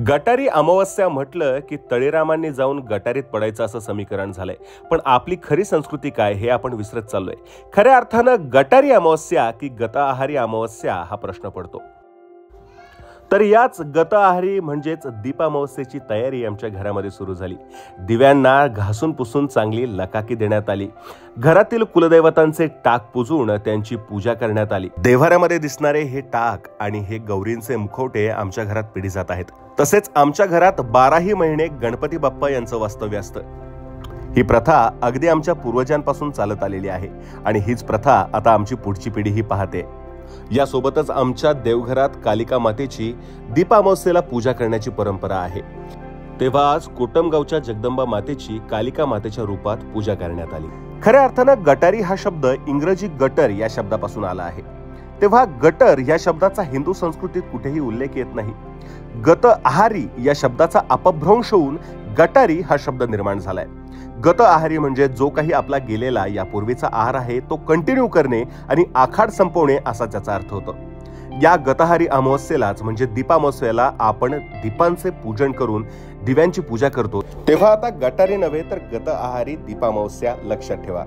गटारी अमावस्या म्हटलं की तळेरामांनी जाऊन गटारीत पडायचं असं समीकरण झालंय. पण आपली खरी संस्कृती काय हे आपण विसरत चाललोय. खऱ्या अर्थानं गटारी अमावस्या की गत आहारी अमावस्या हा प्रश्न पडतो. तर याच गत आहारी म्हणजेच दीपामावस्येची तयारी आमच्या घरामध्ये सुरू झाली. दिव्यांना घासून पुसून चांगली लकाकी देण्यात आली. घरातील कुलदैवतांचे टाक पुजून त्यांची पूजा करण्यात आली. देव्हाऱ्यामध्ये दिसणारे हे टाक आणि हे गौरींचे मुखवटे आमच्या घरात पिढी जात आहेत. तसेच आमच्या घरात 12ही महिने गणपती बाप्पा यांचं वास्तव्य असतं. ही प्रथा अगदी आमच्या पूर्वजांपासून चालत आलेली आहे आणि हीच प्रथा आता आमची पुढची पिढीही पाहते. यासोबतच आमच्या देवघरात कालिका मातेची दीपामावस्येला पूजा करण्याची परंपरा आहे. तेव्हा आज कोटमगावच्या जगदंबा मातेची कालिका मातेच्या रूपात पूजा करण्यात आली. खऱ्या अर्थानं गटारी हा शब्द इंग्रजी गटर या शब्दापासून आला आहे. तेव्हा गटर या शब्दाचा हिंदू संस्कृतीत कुठेही उल्लेख येत नाही. गत आहारी या शब्दाचा अपभ्रंश होऊन गटारी हा शब्द निर्माण झालाय. गत आहारी म्हणजे जो काही आपला गेलेला यापूर्वीचा आहार आहे तो कंटिन्यू करणे आणि आखाड संपवणे असा त्याचा अर्थ होतो. या गतहारी अमावस्येलाच म्हणजे दीपामावस्येला आपण दीपांचे पूजन करून दिव्यांची पूजा करतो. तेव्हा आता गटारी नव्हे तर गत आहारी दीपामावस्या लक्षात ठेवा.